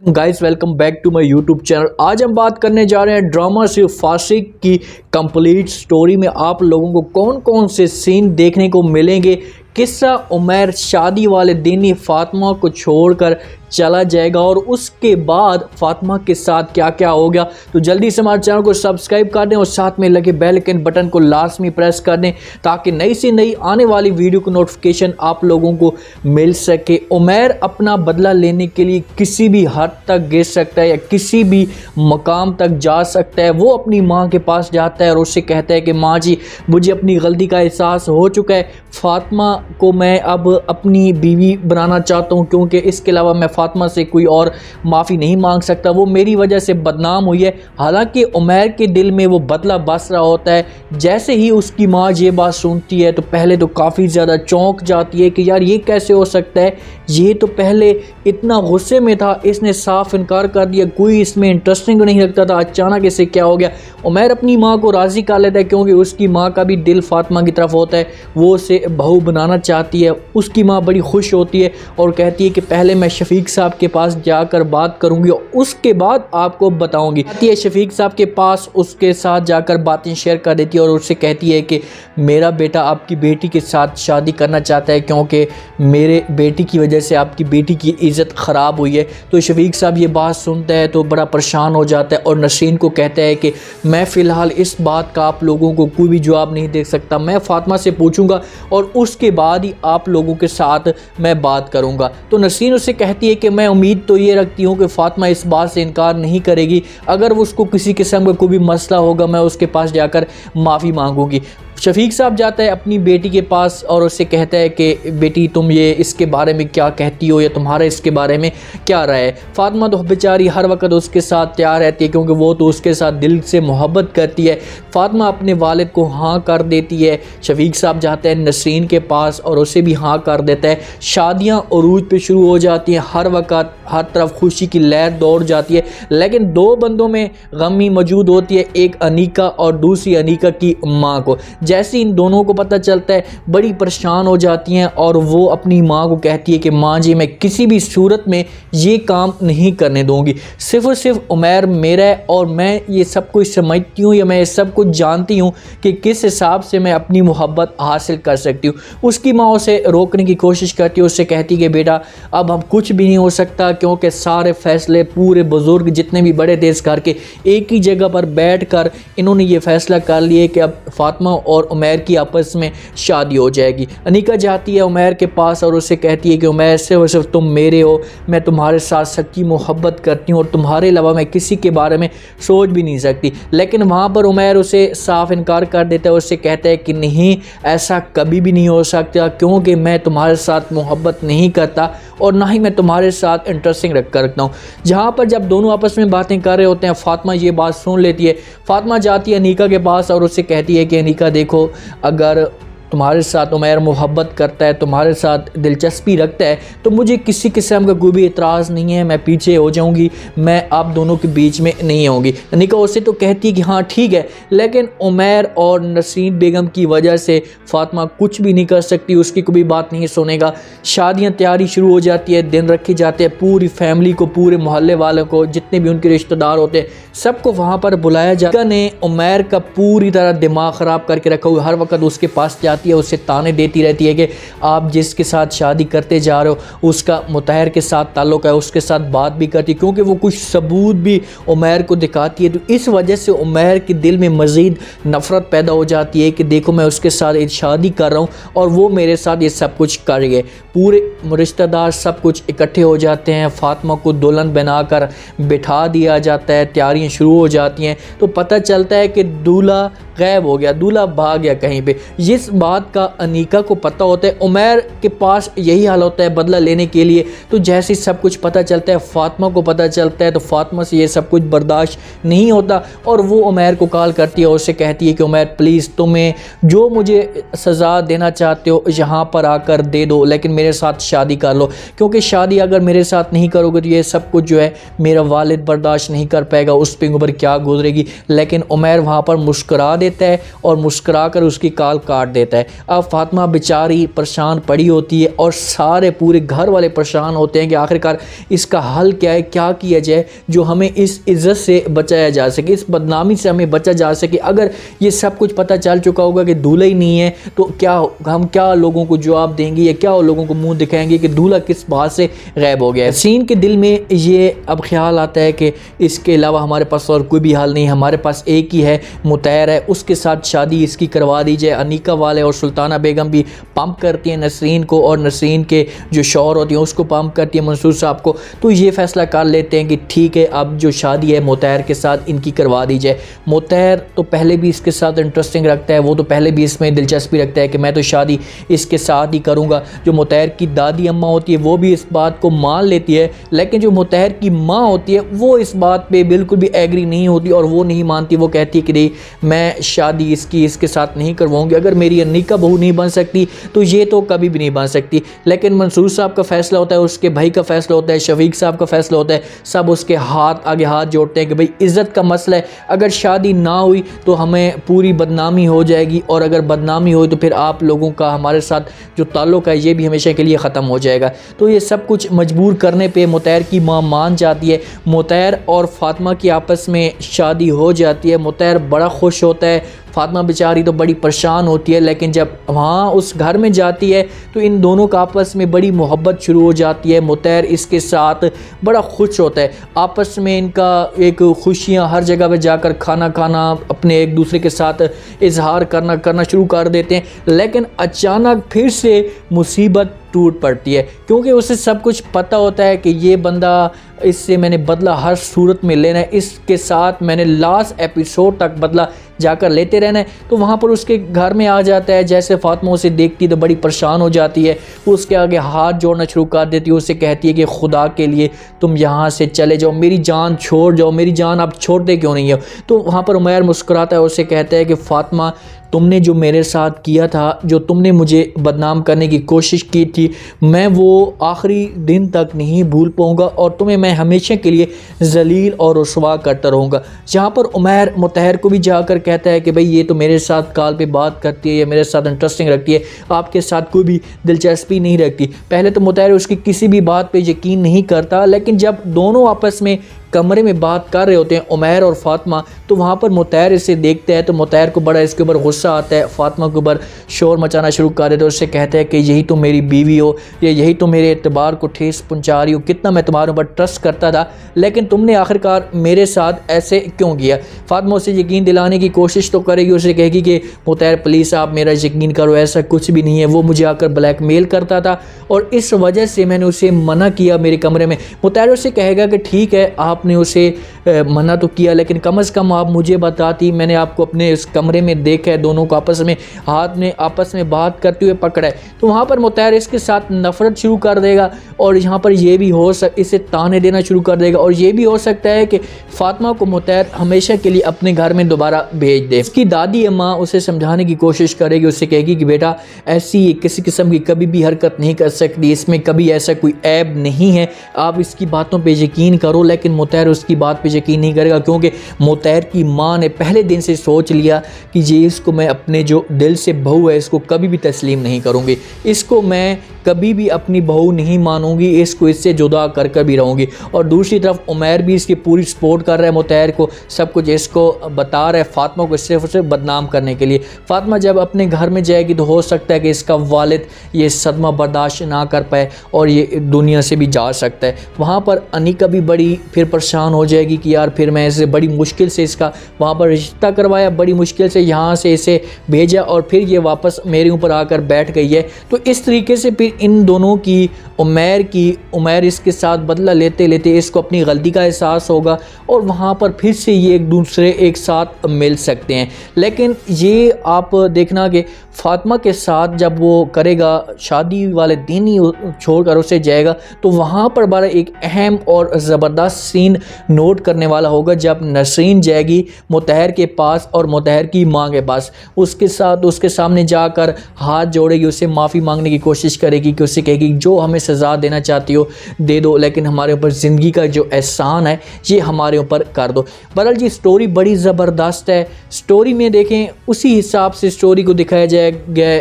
Guys welcome back to my YouTube channel. आज हम बात करने जा रहे हैं ड्रामा सिर्फ फासिक की कंप्लीट स्टोरी में आप लोगों को कौन कौन से सीन देखने को मिलेंगे। किस्सा उमैर शादी वाले दिन ही फातिमा को छोड़कर चला जाएगा और उसके बाद फातिमा के साथ क्या क्या हो गया। तो जल्दी से हमारे चैनल को सब्सक्राइब कर दें और साथ में लगे बेल आइकन बटन को लाजमी प्रेस कर दें ताकि नई से नई आने वाली वीडियो की नोटिफिकेशन आप लोगों को मिल सके। उमैर अपना बदला लेने के लिए किसी भी हद तक गिर सकता है या किसी भी मकाम तक जा सकता है। वो अपनी माँ के पास जाता है और उससे कहता है कि माँ जी, मुझे अपनी गलती का एहसास हो चुका है। फातिमा को मैं अब अपनी बीवी बनाना चाहता हूँ क्योंकि इसके अलावा मैं फातिमा से कोई और माफ़ी नहीं मांग सकता। वो मेरी वजह से बदनाम हुई है। हालांकि उमैर के दिल में वो बदला बस रहा होता है। जैसे ही उसकी माँ ये बात सुनती है तो पहले तो काफ़ी ज़्यादा चौंक जाती है कि यार ये कैसे हो सकता है, ये तो पहले इतना गुस्से में था, इसने साफ इनकार कर दिया, कोई इसमें इंटरेस्टिंग नहीं लगता था, अचानक इसे क्या हो गया। उमैर अपनी माँ को राज़ी कर लेता है क्योंकि उसकी माँ का भी दिल फातिमा की तरफ होता है, वो उसे बहू बनाना चाहती है। उसकी माँ बड़ी खुश होती है और कहती है कि पहले मैं शफीक साहब के पास जाकर बात करूंगी और उसके बाद आपको बताऊंगी। आती है शफीक साहब के पास, उसके साथ जाकर बातें शेयर कर देती है और उससे कहती है कि मेरा बेटा आपकी बेटी के साथ शादी करना चाहता है क्योंकि मेरे बेटी की वजह से आपकी बेटी की इज़्ज़त ख़राब हुई है। तो शफीक साहब ये बात सुनता है तो बड़ा परेशान हो जाता है और नसरीन को कहता है कि मैं फ़िलहाल इस बात का आप लोगों को कोई भी जवाब नहीं दे सकता, मैं फातिमा से पूछूंगा और उसके बाद ही आप लोगों के साथ मैं बात करूंगा। तो नसरीन उससे कहती है कि मैं उम्मीद तो ये रखती हूँ कि फातिमा इस बात से इनकार नहीं करेगी, अगर वो उसको किसी किस्म का कोई भी मसला होगा मैं उसके पास जाकर माफ़ी मांगूंगी। शफीक साहब जाता है अपनी बेटी के पास और उससे कहता है कि बेटी तुम ये इसके बारे में क्या कहती हो या तुम्हारा इसके बारे में क्या राय है। फातिमा तो बेचारी हर वक्त उसके साथ तैयार रहती है क्योंकि वो तो उसके साथ दिल से मोहब्बत करती है। फातिमा अपने वालिद को हाँ कर देती है। शफीक साहब जाते हैं नसरीन के पास और उसे भी हाँ कर देता है। शादियाँ अरूज पे शुरू हो जाती हैं, हर वक्त हर तरफ खुशी की लहर दौड़ जाती है, लेकिन दो बंदों में गमी मौजूद होती है, एक अनीका और दूसरी अनीका की माँ को। जैसे इन दोनों को पता चलता है बड़ी परेशान हो जाती हैं और वो अपनी माँ को कहती है कि माँ जी, मैं किसी भी सूरत में ये काम नहीं करने दूंगी, सिर्फ और सिर्फ उमैर मेरा है और मैं ये सब कुछ समझती हूँ या मैं सब कुछ जानती हूँ कि किस हिसाब से मैं अपनी मोहब्बत हासिल कर सकती हूँ। उसकी माँ उसे रोकने की कोशिश करती है, उससे कहती है कि बेटा अब हम कुछ भी नहीं हो सकता क्योंकि सारे फैसले पूरे बुजुर्ग जितने भी बड़े थे इस घर के एक ही जगह पर बैठ कर इन्होंने ये फैसला कर लिया कि अब फातिमा और उमैर की आपस में शादी हो जाएगी। अनीका जाती है उमैर के पास और उससे कहती है कि उमैर सिर्फ तुम मेरे हो, मैं तुम्हारे साथ सच्ची मोहब्बत करती हूँ और तुम्हारे अलावा मैं किसी के बारे में सोच भी नहीं सकती। लेकिन वहाँ पर उमैर उसे साफ इनकार कर देता है, उससे कहता है कि नहीं, ऐसा कभी भी नहीं हो सकता क्योंकि मैं तुम्हारे साथ मोहब्बत नहीं करता और ना ही मैं तुम्हारे साथ इंटरेस्टिंग रखता हूँ। जहाँ पर जब दोनों आपस में बातें कर रहे होते हैं फातिमा ये बात सुन लेती है। फातिमा जाती है अनीका के पास और उससे कहती है कि अनीका देखो, अगर तुम्हारे साथ उमैर मोहब्बत करता है, तुम्हारे साथ दिलचस्पी रखता है तो मुझे किसी किस्म का कोई भी इतराज़ नहीं है, मैं पीछे हो जाऊंगी, मैं आप दोनों के बीच में नहीं आऊँगी। अनीका उससे तो कहती है कि हाँ ठीक है, लेकिन उमैर और नसरीन बेगम की वजह से फातिमा कुछ भी नहीं कर सकती, उसकी कोई बात नहीं सुनेगा। शादियाँ तैयारी शुरू हो जाती है, दिन रखे जाते हैं, पूरी फैमिली को, पूरे मोहल्ले वालों को, जितने भी उनके रिश्तेदार होते हैं सबको वहाँ पर बुलाया जाता है। उमैर का पूरी तरह दिमाग ख़राब करके रखा हुआ, हर वक्त उसके पास जाती है, उसे ताने देती रहती है कि आप जिसके साथ शादी करते जा रहे हो उसका मुतहर के साथ ताल्लुक़ है, उसके साथ बात भी करती है क्योंकि वो कुछ सबूत भी उमैर को दिखाती है। तो इस वजह से उमैर के दिल में मज़ीद नफ़रत पैदा हो जाती है कि देखो मैं उसके साथ एक शादी कर रहा हूँ और वो मेरे साथ ये सब कुछ कर रही है। पूरे रिश्तेदार सब कुछ इकट्ठे हो जाते हैं, फातिमा को दुल्हन बनाकर बिठा दिया जाता है, तैयारियाँ शुरू हो जाती हैं। तो पता चलता है कि दूल्हा गायब हो गया, दूल्हा भाग गया कहीं पे। इस बात का अनीका को पता होता है, उमैर के पास यही हाल होता है बदला लेने के लिए। तो जैसे सब कुछ पता चलता है, फातिमा को पता चलता है तो फातिमा से ये सब कुछ बर्दाश्त नहीं होता और वो उमैर को कॉल करती है और उससे कहती है कि उमैर प्लीज़ तुम्हें जो मुझे सज़ा देना चाहते हो यहाँ पर आकर दे दो, लेकिन मेरे साथ शादी कर लो क्योंकि शादी अगर मेरे साथ नहीं करोगे तो ये सब कुछ जो है मेरा वालिद बर्दाश्त नहीं कर पाएगा, उस पे ऊपर क्या गुजरेगी। लेकिन उमैर वहाँ पर मुस्कुरा देता है और मुस्कुरा कर उसकी कॉल काट देता है। अब फातिमा बेचारी परेशान पड़ी होती है और सारे पूरे घर वाले परेशान होते हैं कि आखिरकार इसका हल क्या है, क्या किया जाए जो हमें इस इज़्ज़त से बचाया जा सके, इस बदनामी से हमें बचा जा सके। अगर ये सब कुछ पता चल चुका होगा कि दूल्हा ही नहीं है तो क्या हम क्या लोगों को जवाब देंगे या क्या लोगों को मुंह दिखाएंगे कि दूल्हा किस बात से गायब हो गया है। सीन के दिल में ये अब ख्याल आता है कि इसके अलावा हमारे पास और कोई भी हाल नहीं, हमारे पास एक ही है, मुतैर है, उसके साथ शादी इसकी करवा दी जाए। अनीका वाले और सुल्ताना बेगम भी पंप करती हैं नसरीन को और नसरीन के जो शौहर होती हैं उसको पंप करती है मंसूर साहब को। तो ये फैसला कर लेते हैं कि ठीक है अब जो शादी है मुतैर के साथ इनकी करवा दी जाए। मुतैर तो पहले भी इसके साथ इंटरेस्टिंग रखता है, वो तो पहले भी इसमें दिलचस्पी रखता है कि मैं तो शादी इसके साथ ही करूँगा। जो मुतैर की दादी अम्मा होती है वो भी इस बात को मान लेती है, लेकिन जो मुतैर की माँ होती है वो इस बात पे बिल्कुल भी एग्री नहीं होती और वो नहीं मानती। वो कहती है कि नहीं मैं शादी इसके साथ नहीं करवाऊंगी, अगर मेरी अनीका बहू नहीं बन सकती तो ये तो कभी भी नहीं बन सकती। लेकिन मंसूर साहब का फैसला होता है, उसके भाई का फैसला होता है, शफीक साहब का फैसला होता है, सब उसके आगे हाथ जोड़ते हैं कि भाई इज़्ज़त का मसला है, अगर शादी ना हुई तो हमें पूरी बदनामी हो जाएगी और अगर बदनामी हुई तो फिर आप लोगों का हमारे साथ जो ताल्लुक़ है ये भी हमेशा के लिए ख़त्म हो जाएगा। तो ये सब कुछ मजबूर करने पे मुतैर की माँ मान जाती है। मुतैर और फातिमा की आपस में शादी हो जाती है। मुतैर बड़ा खुश होता है, फातिमा बेचारी तो बड़ी परेशान होती है, लेकिन जब वहाँ उस घर में जाती है तो इन दोनों का आपस में बड़ी मोहब्बत शुरू हो जाती है। मुतैर इसके साथ बड़ा खुश होता है, आपस में इनका एक खुशियाँ हर जगह पे जाकर खाना खाना, अपने एक दूसरे के साथ इजहार करना शुरू कर देते हैं। लेकिन अचानक फिर से मुसीबत टूट पड़ती है क्योंकि उसे सब कुछ पता होता है कि ये बंदा, इससे मैंने बदला हर सूरत में लेना है, इसके साथ मैंने लास्ट एपिसोड तक बदला जाकर लेते रहना है। तो वहाँ पर उसके घर में आ जाता है। जैसे फातिमा उसे देखती तो बड़ी परेशान हो जाती है, वो उसके आगे हाथ जोड़ना शुरू कर देती है, उससे कहती है कि खुदा के लिए तुम यहाँ से चले जाओ, मेरी जान छोड़ जाओ, मेरी जान आप छोड़ते क्यों नहीं हो। तो वहाँ पर उमैर मुस्कुराता है, उससे कहता है कि फातिमा तुमने जो मेरे साथ किया था, जो तुमने मुझे बदनाम करने की कोशिश की थी, मैं वो आखिरी दिन तक नहीं भूल पाऊँगा और तुम्हें मैं हमेशा के लिए जलील और रुसवा करता रहूँगा। जहाँ पर उमैर मुतहर को भी जाकर कहता है कि भाई ये तो मेरे साथ कॉल पे बात करती है, ये मेरे साथ इंटरेस्टिंग रखती है, आपके साथ कोई भी दिलचस्पी नहीं रखती। पहले तो मुतहर उसकी किसी भी बात पे यकीन नहीं करता, लेकिन जब दोनों आपस में कमरे में बात कर रहे होते हैं उमैर और फातिमा, तो वहाँ पर मुतैर इसे देखते हैं तो मुतैर को बड़ा इसके ऊपर गुस्सा आता है, फातिमा के ऊपर शोर मचाना शुरू कर देते हैं। उससे कहते हैं कि यही तो मेरी बीवी हो, या यही तो मेरे एतबार को ठेस पहुँचा रही हो, कितना मैं तुम्हारे ऊपर ट्रस्ट करता था, लेकिन तुमने आखिरकार मेरे साथ ऐसे क्यों किया। फातिमा उसे यकीन दिलाने की कोशिश तो करेगी, उसे कहेगी कि मुतैर प्लीज़ आप मेरा यकीन करो, ऐसा कुछ भी नहीं है, वो मुझे आकर ब्लैकमेल करता था और इस वजह से मैंने उसे मना किया मेरे कमरे में। मुतैर उससे कहेगा कि ठीक है आपने उसे मना तो किया, लेकिन कम से कम आप मुझे बताती, मैंने आपको अपने इस कमरे में देखा है, दोनों को आपस में हाथ में आपस में बात करते हुए पकड़ा है। तो वहाँ पर मुतैर इसके साथ नफरत शुरू कर देगा और यहाँ पर यह भी हो इसे ताने देना शुरू कर देगा और ये भी हो सकता है कि फातिमा को मुतैर हमेशा के लिए अपने घर में दोबारा भेज दे। इसकी दादी अम्मा उसे समझाने की कोशिश करेगी, उससे कहेगी कि बेटा ऐसी किसी किस्म की कभी भी हरकत नहीं कर सकती, इसमें कभी ऐसा कोई ऐब नहीं है, आप इसकी बातों पे यकीन करो। लेकिन मुतैर उसकी बात पे यकीन नहीं करेगा क्योंकि मुतैर की माँ ने पहले दिन से सोच लिया कि ये इसको मैं अपने जो दिल से बहू है इसको कभी भी तस्लीम नहीं करूँगी, इसको मैं कभी भी अपनी बहू नहीं मानूंगी, इसको इससे जुदा कर कर भी रहूँगी। और दूसरी तरफ उमैर भी इसकी पूरी सपोर्ट कर रहा है मुतैर को, सब कुछ इसको बता रहा है फातिमा को सिर्फ उसे बदनाम करने के लिए। फातिमा जब अपने घर में जाएगी तो हो सकता है कि इसका वालिद ये सदमा बर्दाश्त ना कर पाए और ये दुनिया से भी जा सकता है। वहाँ पर अनीका भी बड़ी फिर परेशान हो जाएगी कि यार फिर मैं इसे बड़ी मुश्किल से इसका वहाँ पर रिश्ता करवाया, बड़ी मुश्किल से यहाँ से इसे भेजा और फिर ये वापस मेरे ऊपर आकर बैठ गई है। तो इस तरीके से फिर इन दोनों की उमैर इसके साथ बदला लेते लेते इसको अपनी गलती का एहसास होगा और वहाँ पर फिर से ये एक दूसरे एक साथ मिल सकते हैं। लेकिन ये आप देखना कि फातिमा के साथ जब वो करेगा शादी वाले दिन ही छोड़कर उसे जाएगा तो वहाँ पर बड़ा एक अहम और ज़बरदस्त सीन नोट करने वाला होगा जब नसरीन जाएगी मुतहर के पास और मुतहर की माँ के पास, उसके सामने जाकर हाथ जोड़ेगी, उससे माफ़ी मांगने की कोशिश करेगी कि उससे कहेगी जो हमें सज़ा देना चाहती हो दे दो, लेकिन हमारे ऊपर ज़िंदगी का जो एहसान है ये हमारे ऊपर कर दो। बहरहाल जी स्टोरी बड़ी ज़बरदस्त है। स्टोरी में देखें उसी हिसाब से स्टोरी को दिखाया जाए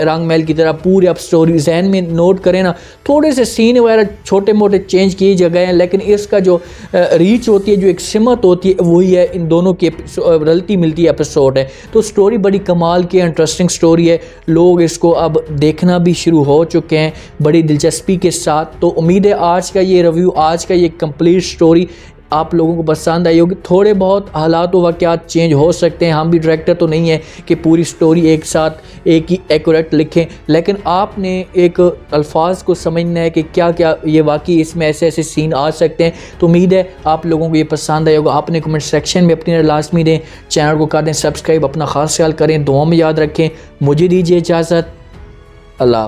रंग महल की तरह पूरी। आप स्टोरी जहन में नोट करें ना, थोड़े से सीन वगैरह छोटे मोटे चेंज किए गए हैं, लेकिन इसका जो रीच होती है, जो एक सिमत होती है, वही है। इन दोनों की रलती मिलती है एपिसोड है। तो स्टोरी बड़ी कमाल की इंटरेस्टिंग स्टोरी है। लोग इसको अब देखना भी शुरू हो चुके हैं बड़ी दिलचस्पी के साथ। तो उम्मीद है आज का ये रिव्यू, आज का ये कंप्लीट स्टोरी आप लोगों को पसंद आई होगी। थोड़े बहुत हालात व वाक़यात चेंज हो सकते हैं, हम भी डायरेक्टर तो नहीं है कि पूरी स्टोरी एक साथ एक ही एक्यूरेट लिखें, लेकिन आपने एक अल्फाज को समझना है कि क्या क्या ये वाकई इसमें ऐसे ऐसे सीन आ सकते हैं। तो उम्मीद है आप लोगों को ये पसंद आया होगा। आपने कमेंट सेक्शन में अपनी लाजमी दें, चैनल को कर दें सब्सक्राइब, अपना ख़ास ख्याल करें, दुआ में याद रखें। मुझे दीजिए इजाज़त, अल्लाह।